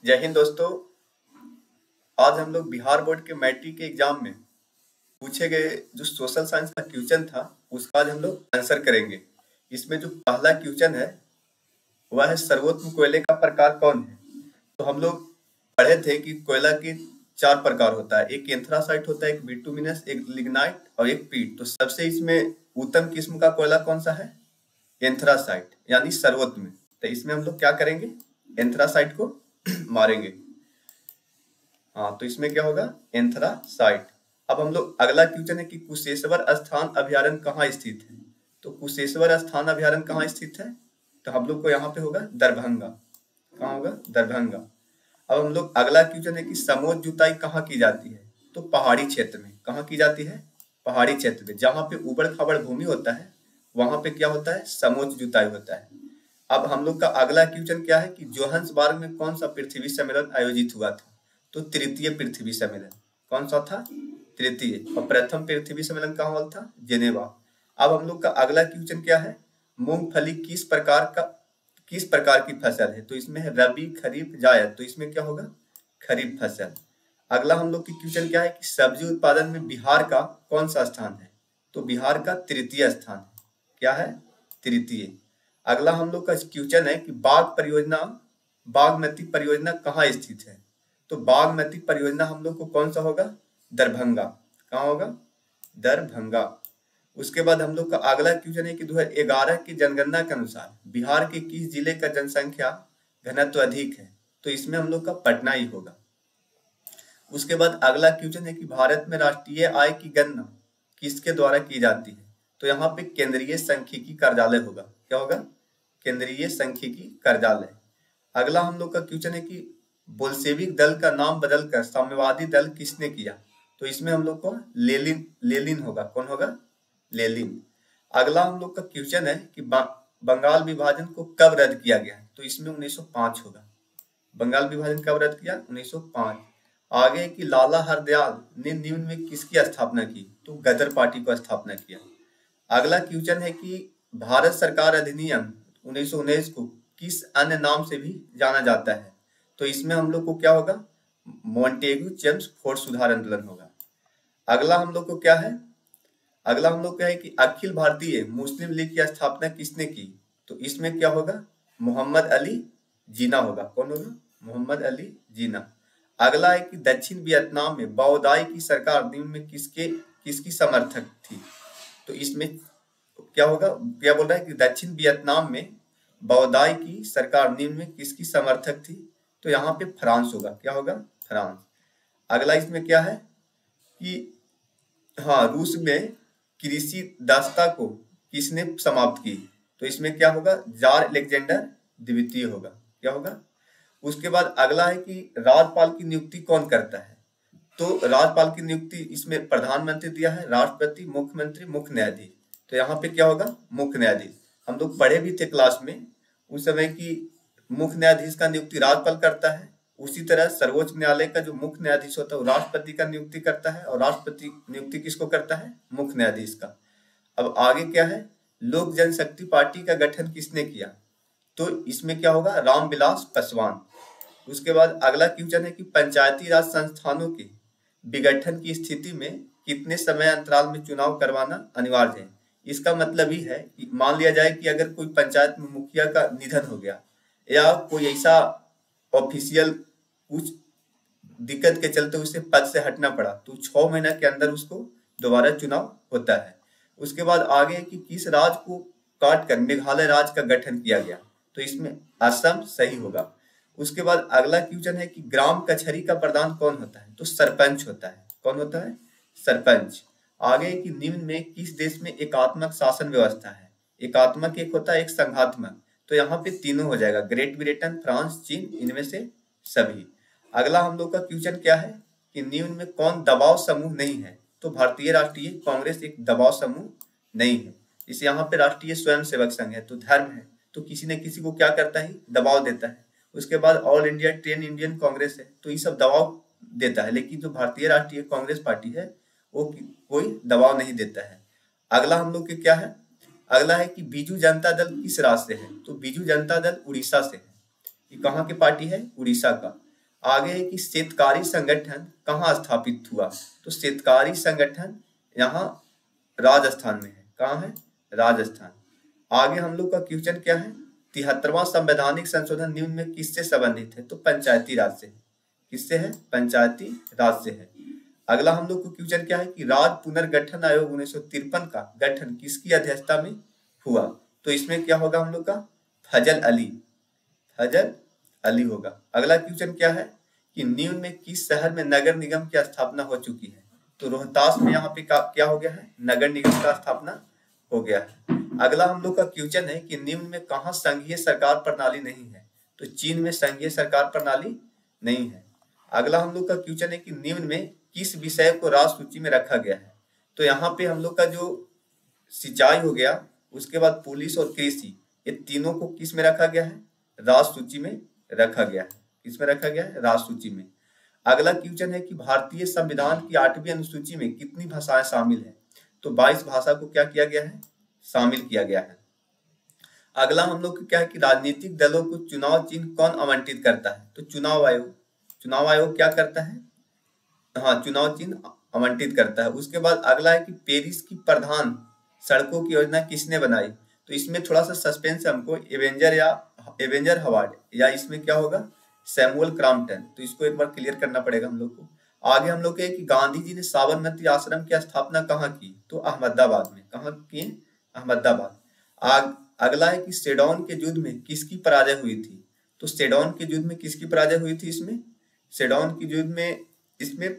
जय हिंद दोस्तों। आज हम लोग बिहार बोर्ड के मैट्रिक के एग्जाम में पूछे गए जो सोशल साइंस का क्वेश्चन था उसका आज हम लोग आंसर करेंगे। इसमें जो पहला क्वेश्चन है वह है सर्वोत्तम कोयले का प्रकार कौन है। तो हम लोग पढ़े थे कि कोयला के 4 प्रकार होता है, एक एंथ्रासाइट होता है, एक बिटुमिनस, एक लिग्नाइट और एक पीट। तो सबसे इसमें उत्तम किस्म का कोयला कौन सा है? एंथ्रासाइट, यानी सर्वोत्तम। तो इसमें हम लोग क्या करेंगे? एंथ्रासाइट को मारेंगे। हाँ, तो इसमें क्या होगा? एंथ्रासाइट। अब हम लोग अगला क्वेश्चन है कि कुशेश्वर स्थान अभ्यारण्य कहाँ स्थित है। तो कुशेश्वर स्थान अभ्यारण्य कहाँ स्थित है? तो हम लोग को यहाँ पे होगा दरभंगा। कहाँ होगा? दरभंगा। अब हम लोग अगला क्वेश्चन है कि समोच्च जुताई कहाँ की जाती है। तो पहाड़ी क्षेत्र में। कहाँ की जाती है? पहाड़ी क्षेत्र में। जहाँ पे उबड़ खाबड़ भूमि होता है वहां पे क्या होता है? समोच्च जुताई होता है। अब हम लोग का अगला क्वेश्चन क्या है कि जोहान्सबर्ग में कौन सा पृथ्वी सम्मेलन आयोजित हुआ था। तो तृतीय पृथ्वी सम्मेलन। कौन सा था? तृतीय। और प्रथम पृथ्वी सम्मेलन कहाँ हुआ था? जेनेवा। अब हम लोग का अगला क्वेश्चन क्या है? मूंगफली किस प्रकार की फसल है। तो इसमें है रबी, खरीफ, जायद। तो इसमें क्या होगा? खरीफ फसल। अगला हम लोग की क्वेश्चन क्या है कि सब्जी उत्पादन में बिहार का कौन सा स्थान है। तो बिहार का तृतीय स्थान है। क्या है? तृतीय। अगला हम लोग का क्वेश्चन है कि बागमती परियोजना कहाँ स्थित है। तो बागमती परियोजना हम लोग को कौन सा होगा? दरभंगा। कहाँ होगा? दरभंगा। उसके बाद हम लोग का अगला क्वेश्चन है कि 2011 की जनगणना के अनुसार बिहार के किस जिले का जनसंख्या घनत्व अधिक है। तो इसमें हम लोग का पटना ही होगा। उसके बाद अगला क्वेश्चन है कि भारत में राष्ट्रीय आय की गणना किसके द्वारा की जाती है। तो यहाँ पे केंद्रीय सांख्यिकी कार्यालय होगा। क्या होगा? केंद्रीय सांख्यिकी कार्यालय। अगला हम लोग का क्वेश्चन है कि बोल्शेविक दल का नाम बदलकर साम्यवादी दल किसने किया। तो इसमें हम लोग को लेनिन होगा। कौन होगा? लेनिन। अगला हम लोग का क्वेश्चन है कि बंगाल विभाजन को कब रद्द किया गया। तो इसमें 1905 होगा। बंगाल विभाजन कब रद्द किया? 1905। आगे कि लाला हरदयाल ने निम्न में किसकी स्थापना की। तो गदर पार्टी को स्थापना किया। अगला क्वेश्चन है कि भारत सरकार अधिनियम 1919 को किस अन्य नाम से भी जाना जाता है। तो इसमें हम लोग को क्या होगा? मॉन्टेग्यू चेम्सफोर्ड सुधार आंदोलन होगा। अगला हम लोग को क्या है? अगला हम लोग क्या है कि अखिल भारतीय मुस्लिम लीग की स्थापना किसने की। तो इसमें क्या होगा? मोहम्मद अली जीना होगा। कौन होगा? मोहम्मद अली जीना। अगला है कि दक्षिण वियतनाम में बाओदाई की सरकार निम्न में किसकी समर्थक थी। तो इसमें क्या होगा? क्या बोल रहा है कि दक्षिण वियतनाम में बाओदाई की सरकार निम्न में किसकी समर्थक थी। तो यहाँ पे फ्रांस होगा। क्या होगा? फ्रांस। अगला इसमें क्या है कि हाँ, रूस में कृषि दासता को किसने समाप्त की। तो इसमें क्या होगा? जार अलेक्जेंडर द्वितीय होगा। क्या होगा? उसके बाद अगला है कि राज्यपाल की नियुक्ति कौन करता है। तो राज्यपाल की नियुक्ति इसमें प्रधानमंत्री दिया है, राष्ट्रपति, मुख्यमंत्री, मुख्य न्यायाधीश। तो यहाँ पे क्या होगा? मुख्य न्यायाधीश। हम लोग पढ़े भी थे क्लास में उस समय की मुख्य न्यायाधीश का नियुक्ति राज्यपाल करता है। उसी तरह सर्वोच्च न्यायालय का जो मुख्य न्यायाधीश होता है वो राष्ट्रपति का नियुक्ति करता है, और राष्ट्रपति नियुक्ति किसको करता है? मुख्य न्यायाधीश का। अब आगे क्या है? लोक जनशक्ति पार्टी का गठन किसने किया। तो इसमें क्या होगा? रामविलास पासवान। उसके बाद अगला क्वेश्चन है कि पंचायती राज संस्थानों के विघटन की स्थिति में कितने समय अंतराल में चुनाव करवाना अनिवार्य है। इसका मतलब ही है कि मान लिया जाए कि अगर कोई पंचायत में मुखिया का निधन हो गया या कोई ऐसा ऑफिशियल कुछ दिक्कत के चलते उसे पद से हटना पड़ा तो 6 महीना के अंदर उसको दोबारा चुनाव होता है। उसके बाद आगे कि किस राज्य को काट कर मेघालय राज्य का गठन किया गया। तो इसमें असम सही होगा। उसके बाद अगला क्वेश्चन है कि ग्राम कचहरी का प्रधान कौन होता है। तो सरपंच होता है। कौन होता है? सरपंच। आगे कि निम्न में किस देश में एकात्मक शासन व्यवस्था है। एकात्मक एक होता है, एक संघात्मक। तो यहाँ पे तीनों हो जाएगा, ग्रेट ब्रिटेन, फ्रांस, चीन, इनमें से सभी। अगला हम लोग का क्वेश्चन क्या है कि निम्न में कौन दबाव समूह नहीं है। तो भारतीय राष्ट्रीय कांग्रेस एक दबाव समूह नहीं है। इस यहाँ पे राष्ट्रीय स्वयंसेवक संघ है, तो धर्म है, तो किसी न किसी को क्या करता है? दबाव देता है। उसके बाद all India trade Indian Congress है, तो ये सब दबाव देता है, लेकिन जो भारतीय राष्ट्रीय कांग्रेस पार्टी है वो कोई दबाव नहीं देता है। अगला हम लोग के क्या है? अगला है कि बीजू जनता दल किस राज्य से है। तो बीजू जनता दल उड़ीसा से है। ये कहाँ की पार्टी है? उड़ीसा का। आगे है कि शेतकारी संगठन कहाँ स्थापित हुआ, तो शेतकारी संगठन यहाँ राजस्थान में है। कहाँ है? राजस्थान। आगे हम लोग का क्वेश्चन क्या है, 73वां संवैधानिक संशोधन निम्न में किससे संबंधित है, तो पंचायती राज से। किससे है? पंचायती राज से है। अगला हम लोग को क्वेश्चन क्या है कि राज्य पुनर्गठन आयोग 1953 का गठन किसकी अध्यक्षता में हुआ, तो इसमें क्या होगा हम लोग का, फजल अली, फजल अली होगा। अगला क्वेश्चन क्या है कि निम्न में किस शहर में नगर निगम की स्थापना हो चुकी है, तो रोहतास में यहाँ पे क्या हो गया है, नगर निगम का स्थापना हो गया है। अगला हम लोग का क्वेश्चन है कि निम्न में कहाँ संघीय सरकार प्रणाली नहीं है, तो चीन में संघीय सरकार प्रणाली नहीं है। अगला हम लोग का क्वेश्चन है कि निम्न में किस विषय को राष्ट्र सूची में रखा गया है, तो यहाँ पे हम लोग का जो सिंचाई हो गया, उसके बाद पुलिस और कृषि, ये तीनों को किस में रखा गया है, राष्ट्र सूची में रखा गया है। किस में रखा गया है, राष्ट्र सूची में। अगला क्वेश्चन है कि भारतीय संविधान की 8वीं अनुसूची में कितनी भाषाएं शामिल है, तो 22 भाषा को क्या किया गया है, शामिल किया गया है। अगला हम लोग क्या है कि राजनीतिक दलों को चुनाव चिन्ह कौन आवंटित करता है, तो चुनाव आयोग। चुनाव आयोग क्या करता है, हाँ, चुनाव चिन्ह आवंटित करता है। उसके बाद अगला है कि पेरिस की प्रधान सड़कों की योजना किसने बनाई, तो इसमें थोड़ा सा सस्पेंस है हमको, एवेंजर हवार्ड, या इसमें क्या होगा, सैमुअल क्रॉम्पटन। तो इसको एक बार क्लियर करना पड़ेगा हम लोग को। आगे हम लोग के कि गांधी जी ने साबरमती आश्रम की स्थापना कहाँ की, तो अहमदाबाद में। कहाँ किए, अहमदाबाद। अगला है कि सेडोन के युद्ध में किसकी पराजय हुई थी, तो सेडोन के युद्ध में किसकी पराजय हुई थी, इसमें सेडोन के युद्ध में इसमें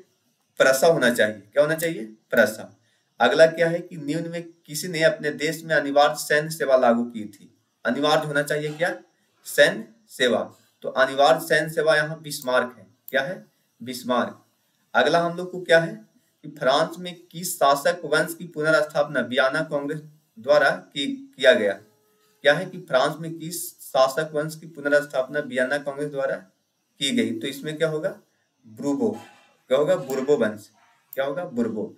प्रसा होना चाहिए, क्या होना चाहिए, प्रसा। अगला क्या है कि निम्न में किसी ने अपने देश में अनिवार्य सैन्य सेवा लागू की थी, अनिवार्य होना चाहिए क्या, सैन्य सेवा। तो अनिवार्य सैन्य सेवा यहाँ बिस्मार्क है, क्या है, बिस्मार्क। अगला हम लोग को क्या है कि फ्रांस में किस शासक वंश की पुनर्स्थापना वियना कांग्रेस द्वारा किया गया, क्या है कि फ्रांस में किस शासक वंश की पुनर्स्थापना वियना कांग्रेस द्वारा की गई, तो इसमें क्या होगा, ब्रूबो, क्या होगा, बुर्बो वंश, क्या होगा, बुर्बो।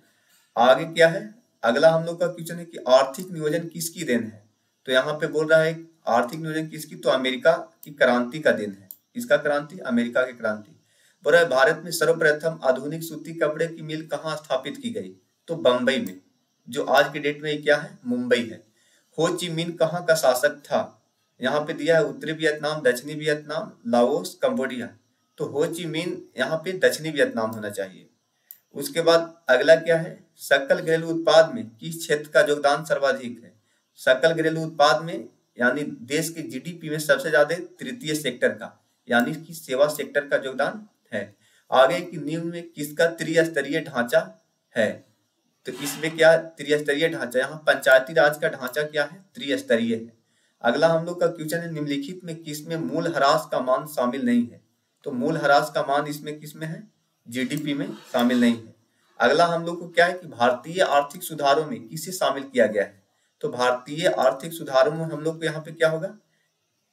आगे क्या है, अगला हम लोग का क्वेश्चन है कि आर्थिक नियोजन किसकी देन है, तो यहाँ पे बोल रहा है आर्थिक नियोजन किसकी, तो अमेरिका की क्रांति का देन है। किसका क्रांति, अमेरिका की क्रांति। बोल रहा है भारत में सर्वप्रथम आधुनिक सूती कपड़े की मिल कहाँ स्थापित की गई, तो बंबई में, जो आज के डेट में क्या है, मुंबई है। हो ची मिन कहाँ का शासक था, यहाँ पे दिया है उत्तरी वियतनाम, दक्षिणी वियतनाम, लाओस, कंबोडिया। तो हो ची मिन यहाँ पे दक्षिणी वियतनाम होना चाहिए। उसके बाद अगला क्या है, सकल घरेलू उत्पाद में किस क्षेत्र का योगदान सर्वाधिक है, सकल घरेलू उत्पाद में यानी देश के जीडीपी में सबसे ज्यादा तृतीय सेक्टर का यानी कि सेवा सेक्टर का योगदान है। आगे की निम्न में किसका त्रिस्तरीय ढांचा है, तो इसमें क्या त्रिस्तरीय ढांचा, यहाँ पंचायती राज का ढांचा क्या है, त्रिस्तरीय है। अगला हम लोग का क्वेश्चन है निम्नलिखित में किसमें मूल ह्रास का मान शामिल नहीं है, तो मूल ह्रास का मान इसमें किसमें है, जीडीपी में शामिल नहीं है। अगला हम लोग को क्या है कि भारतीय आर्थिक सुधारों में किसे शामिल किया गया है, तो भारतीय आर्थिक सुधारों में हम लोग को यहाँ पे क्या होगा,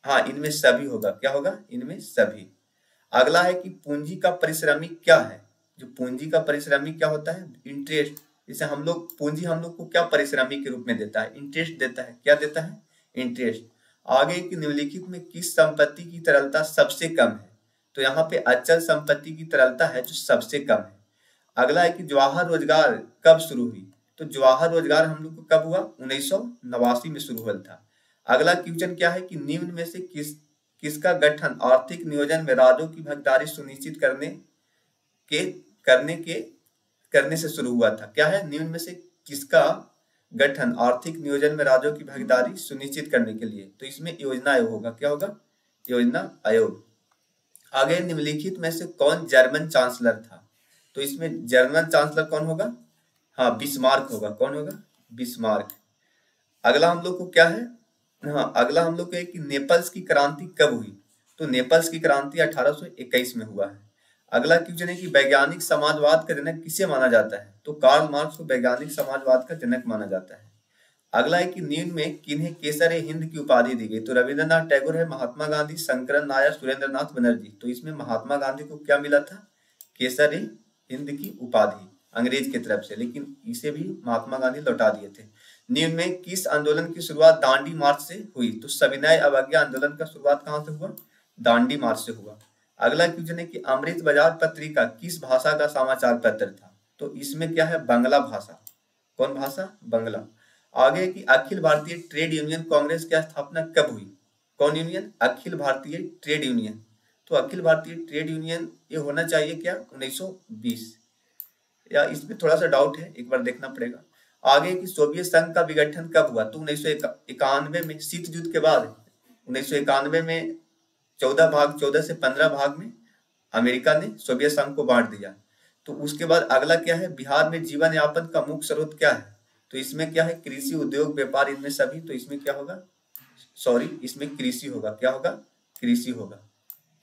हाँ, इनमें सभी होगा, क्या होगा, इनमें सभी। अगला है कि पूंजी का परिश्रमिक क्या है, जो पूंजी का परिश्रमिक क्या होता है, इंटरेस्ट। जैसे हम लोग पूंजी हम लोग को क्या परिश्रमिक के रूप में देता है, इंटरेस्ट देता है, क्या देता है, इंटरेस्ट। आगे की निम्नलिखित में किस संपत्ति की तरलता सबसे कम है, तो यहाँ पे अचल संपत्ति की तरलता है जो सबसे कम है। अगला है कि जवाहर रोजगार कब शुरू हुई, तो जवाहर रोजगार हम लोग को कब हुआ, 1989 में शुरू हुआ था। अगला क्वेश्चन क्या है कि निम्न में से किसका गठन आर्थिक नियोजन में राज्यों की भागीदारी सुनिश्चित करने से शुरू हुआ था, क्या है, निम्न में से किसका गठन आर्थिक नियोजन में राज्यों की भागीदारी सुनिश्चित करने के लिए, तो इसमें योजना आयोग होगा, क्या होगा, योजना आयोग। आगे निम्नलिखित में से कौन जर्मन चांसलर था, तो इसमें जर्मन चांसलर कौन होगा, हाँ, बिस्मार्क होगा, कौन होगा, बिस्मार्क। अगला हम लोग को क्या है, हाँ, अगला हम लोग को है कि नेपल्स की क्रांति कब हुई, तो नेपल्स की क्रांति 1821 में हुआ है। अगला क्वेश्चन है कि वैज्ञानिक समाजवाद का जनक किसे माना जाता है, तो कार्ल मार्क्स को वैज्ञानिक समाजवाद का जनक माना जाता है। अगला है कि निम्न में किन्हें केसर हिंद की उपाधि दी गई, तो रविंद्रनाथ टैगोर है, महात्मा गांधी, शंकरन नायर, सुरेंद्र नाथ बनर्जी। तो इसमें महात्मा गांधी को क्या मिला था, केसर हिंद की उपाधि अंग्रेज की तरफ से, लेकिन इसे भी महात्मा गांधी लौटा दिए थे। निम्न में किस आंदोलन की शुरुआत दांडी मार्च से हुई, तो सविनय अवज्ञा आंदोलन का शुरुआत कहाँ से हुआ, दांडी मार्च से हुआ। अगला क्वेश्चन है कि अमृत बाजार पत्रिका किस भाषा का समाचार पत्र था? तो इसमें क्या है, बांग्ला भाषा। कौन भाषा? बांग्ला। आगे की अखिल भारतीय ट्रेड यूनियन कांग्रेस की स्थापना कब हुई? कौन union? Akhil Bharatiya trade union. तो अखिल भारतीय ट्रेड यूनियन ये होना चाहिए क्या, 1920, या इसमें थोड़ा सा डाउट है, एक बार देखना पड़ेगा। आगे की सोवियत संघ का विघटन कब हुआ? तो 1991 में, शीत युद्ध के बाद 1991 में 14 भाग, 14 से 15 भाग में अमेरिका ने सोवियत संघ को बांट दिया। तो उसके बाद अगला क्या है, बिहार में जीवन यापन का मुख्य स्रोत क्या है? तो इसमें क्या है, कृषि, उद्योग, व्यापार, इनमें सभी। तो इसमें क्या होगा, सॉरी इसमें कृषि होगा। क्या होगा? कृषि होगा।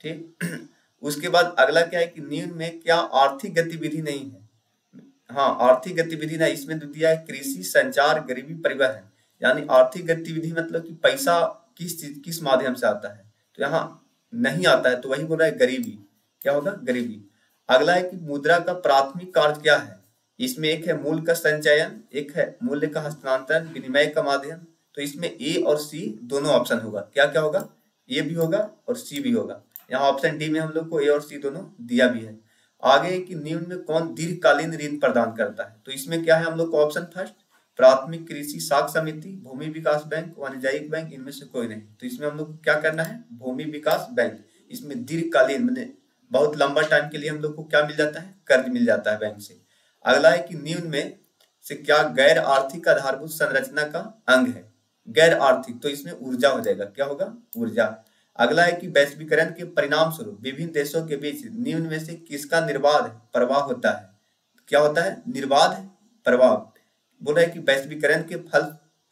ठीक। उसके बाद अगला क्या है कि निम्न में क्या आर्थिक गतिविधि नहीं है? हाँ, आर्थिक गतिविधि ना, इसमें तो दिया है कृषि, संचार, गरीबी, परिवहन। यानी आर्थिक गतिविधि मतलब कि पैसा किस माध्यम से आता है, तो यहाँ नहीं आता है, तो वही बोल रहा है गरीबी। क्या होगा? गरीबी। अगला है कि मुद्रा का प्राथमिक कार्य क्या है? इसमें एक है मूल्य का संचयन, एक है मूल्य का हस्तांतरण, विनिमय का माध्यम। तो इसमें ए और सी दोनों ऑप्शन होगा। क्या क्या होगा? ए भी होगा और सी भी होगा। यहाँ ऑप्शन डी में हम लोग को ए और सी दोनों दिया भी है। आगे कि निम्न में कौन दीर्घकालीन ऋण प्रदान करता है? तो इसमें क्या है हम लोग को ऑप्शन फर्स्ट, प्राथमिक कृषि साख समिति, भूमि विकास बैंक, वाणिज्यिक बैंक, इनमें से कोई नहीं। तो इसमें हम लोग को क्या करना है, भूमि विकास बैंक। इसमें दीर्घकालीन मैंने बहुत लंबा टाइम के लिए हम लोग को क्या मिल जाता है, कर्ज मिल जाता है बैंक से। अगला है कि निम्न में से क्या गैर आर्थिक आधारभूत संरचना का अंग है? गैर आर्थिक, तो इसमें ऊर्जा हो जाएगा। क्या होगा? ऊर्जा। अगला है कि वैश्वीकरण के परिणाम स्वरूप विभिन्न देशों के बीच निम्न में से किसका निर्बाध प्रवाह होता है? क्या होता है? निर्बाध प्रवाह। बोल रहा है कि वैश्वीकरण के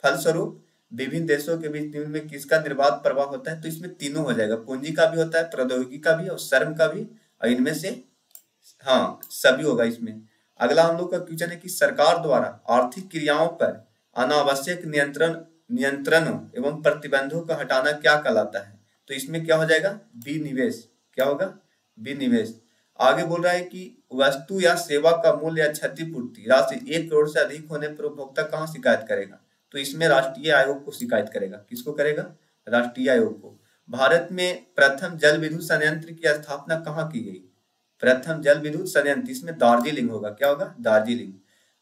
फलस्वरूप विभिन्न देशों के बीच निम्न में किसका निर्बाध प्रवाह होता है? तो इसमें तीनों हो जाएगा, पूंजी का भी होता है, प्रौद्योगिकी का भी और श्रम का भी, और इनमें से हाँ सभी होगा इसमें। अगला हम लोग का क्वेश्चन है कि सरकार द्वारा आर्थिक क्रियाओं पर अनावश्यक नियंत्रणों एवं प्रतिबंधों का हटाना क्या कहलाता है? तो इसमें क्या हो जाएगा? विनिवेश। क्या होगा? विनिवेश। आगे बोल रहा है कि वस्तु या सेवा का मूल्य या क्षतिपूर्ति राशि 1 करोड़ से अधिक होने पर उपभोक्ता कहाँ शिकायत करेगा? तो इसमें राष्ट्रीय आयोग को शिकायत करेगा। किसको करेगा? राष्ट्रीय आयोग को। भारत में प्रथम जल विद्युत संयंत्र की स्थापना कहाँ की गई? प्रथम जल विद्युत संयंत्र, इसमें दार्जिलिंग होगा। क्या होगा? दार्जिलिंग।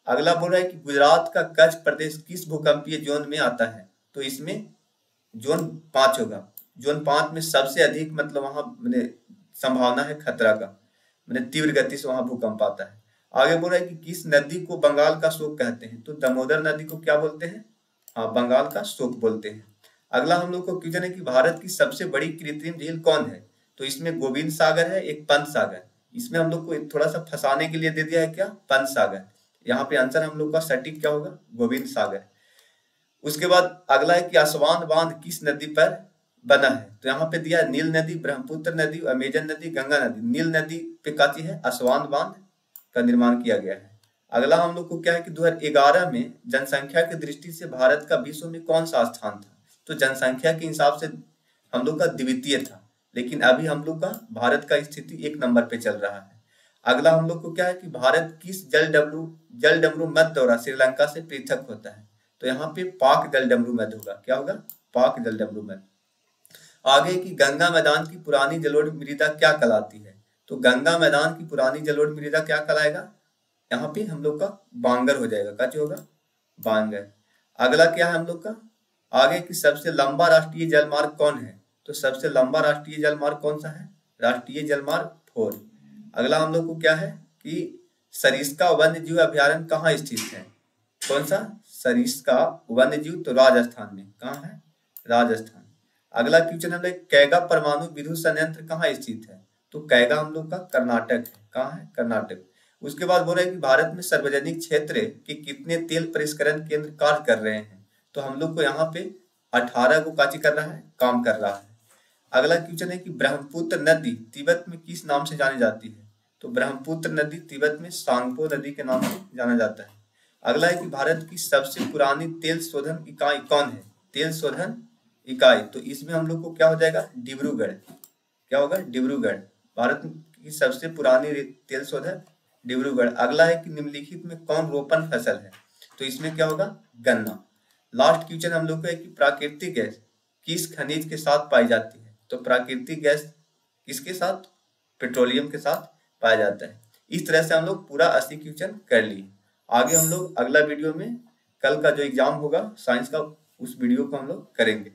अगला बोल रहा है कि गुजरात का कच्छ प्रदेश किस भूकंपीय जोन में आता है? तो इसमें जोन 5 होगा। जोन 5 में सबसे अधिक मतलब वहां मैंने संभावना है खतरा का, मैंने तीव्र गति से वहां भूकंप आता है। आगे बोल रहा है कि किस नदी को बंगाल का शोक कहते हैं? तो दामोदर नदी को क्या बोलते हैं? हाँ, बंगाल का शोक बोलते हैं। अगला हम लोग को क्वेश्चन है कि भारत की सबसे बड़ी कृत्रिम झील कौन है? तो इसमें गोविंद सागर है, एक पंत सागर। इसमें हम लोग को थोड़ा सा फंसाने के लिए दे दिया है क्या, पंत सागर। यहाँ पे आंसर हम लोग का सटीक क्या होगा? गोविंद सागर। उसके बाद अगला है कि असवान बांध किस नदी पर बना है? तो यहाँ पे दिया है नील नदी, ब्रह्मपुत्र नदी, अमेजन नदी, गंगा नदी। नील नदी पे क्या चीज है? असवान बांध का निर्माण किया गया है। अगला हम लोग को क्या है कि 2011 में जनसंख्या की दृष्टि से भारत का विश्व में कौन सा स्थान था? तो जनसंख्या के हिसाब से हम लोग का द्वितीय था, लेकिन अभी हम लोग का भारत का स्थिति 1 नंबर पे चल रहा है। अगला हम लोग को क्या है कि भारत किस जल डमरू मध्य द्वारा श्रीलंका से पृथक होता है? तो यहाँ पे पाक जल डमरू मध्य होगा। क्या होगा? पाक जल डमरू मध्य। आगे की गंगा मैदान की पुरानी जलोढ़ मृदा क्या कहलाती है? तो गंगा मैदान की पुरानी जलोढ़ मृदा क्या कहलाएगा? यहाँ पे हम लोग का बांगर हो जाएगा। क्या होगा? बांगर। अगला क्या है हम लोग का? आगे की सबसे लंबा राष्ट्रीय जलमार्ग कौन है? तो सबसे लंबा राष्ट्रीय जलमार्ग कौन सा है? राष्ट्रीय जलमार्ग 4। अगला हम लोग को क्या है कि सरिस्का वन्य जीव अभ्यारण्य कहाँ स्थित है? कौन सा? सरिस्का वन्य जीव, तो राजस्थान में। कहाँ है? राजस्थान। अगला क्वेश्चन हम लोग कैगा परमाणु विद्युत संयंत्र कहाँ स्थित है? तो कैगा हम लोग का कर्नाटक है। कहाँ है? कर्नाटक। उसके बाद बोल रहे हैं कि भारत में सार्वजनिक क्षेत्र के कितने तेल परिष्करण केंद्र कार्य कर रहे हैं? तो हम लोग को यहाँ पे 18 को काची कर रहा है, काम कर रहा है। अगला क्वेश्चन है कि ब्रह्मपुत्र नदी तिब्बत में किस नाम से जानी जाती है? तो ब्रह्मपुत्र नदी तिब्बत में सांगपो नदी के नाम से जाना जाता है। अगला है कि भारत की सबसे पुरानी तेल शोधन इकाई कौन है? तेल शोधन इकाई, तो इसमें हम लोग को क्या हो जाएगा? डिब्रूगढ़। क्या होगा? डिब्रूगढ़। भारत की सबसे पुरानी तेल शोधन डिब्रूगढ़। अगला है कि निम्नलिखित में कौन रोपण फसल है? तो इसमें क्या होगा? गन्ना। लास्ट क्वेश्चन हम लोग को है कि प्राकृतिक गैस किस खनिज के साथ पाई जाती है? तो प्राकृतिक गैस किसके साथ? पेट्रोलियम के साथ पाया जाता है। इस तरह से हम लोग पूरा 80 क्वेश्चन कर लिए। आगे हम लोग अगला वीडियो में कल का जो एग्जाम होगा साइंस का, उस वीडियो को हम लोग करेंगे।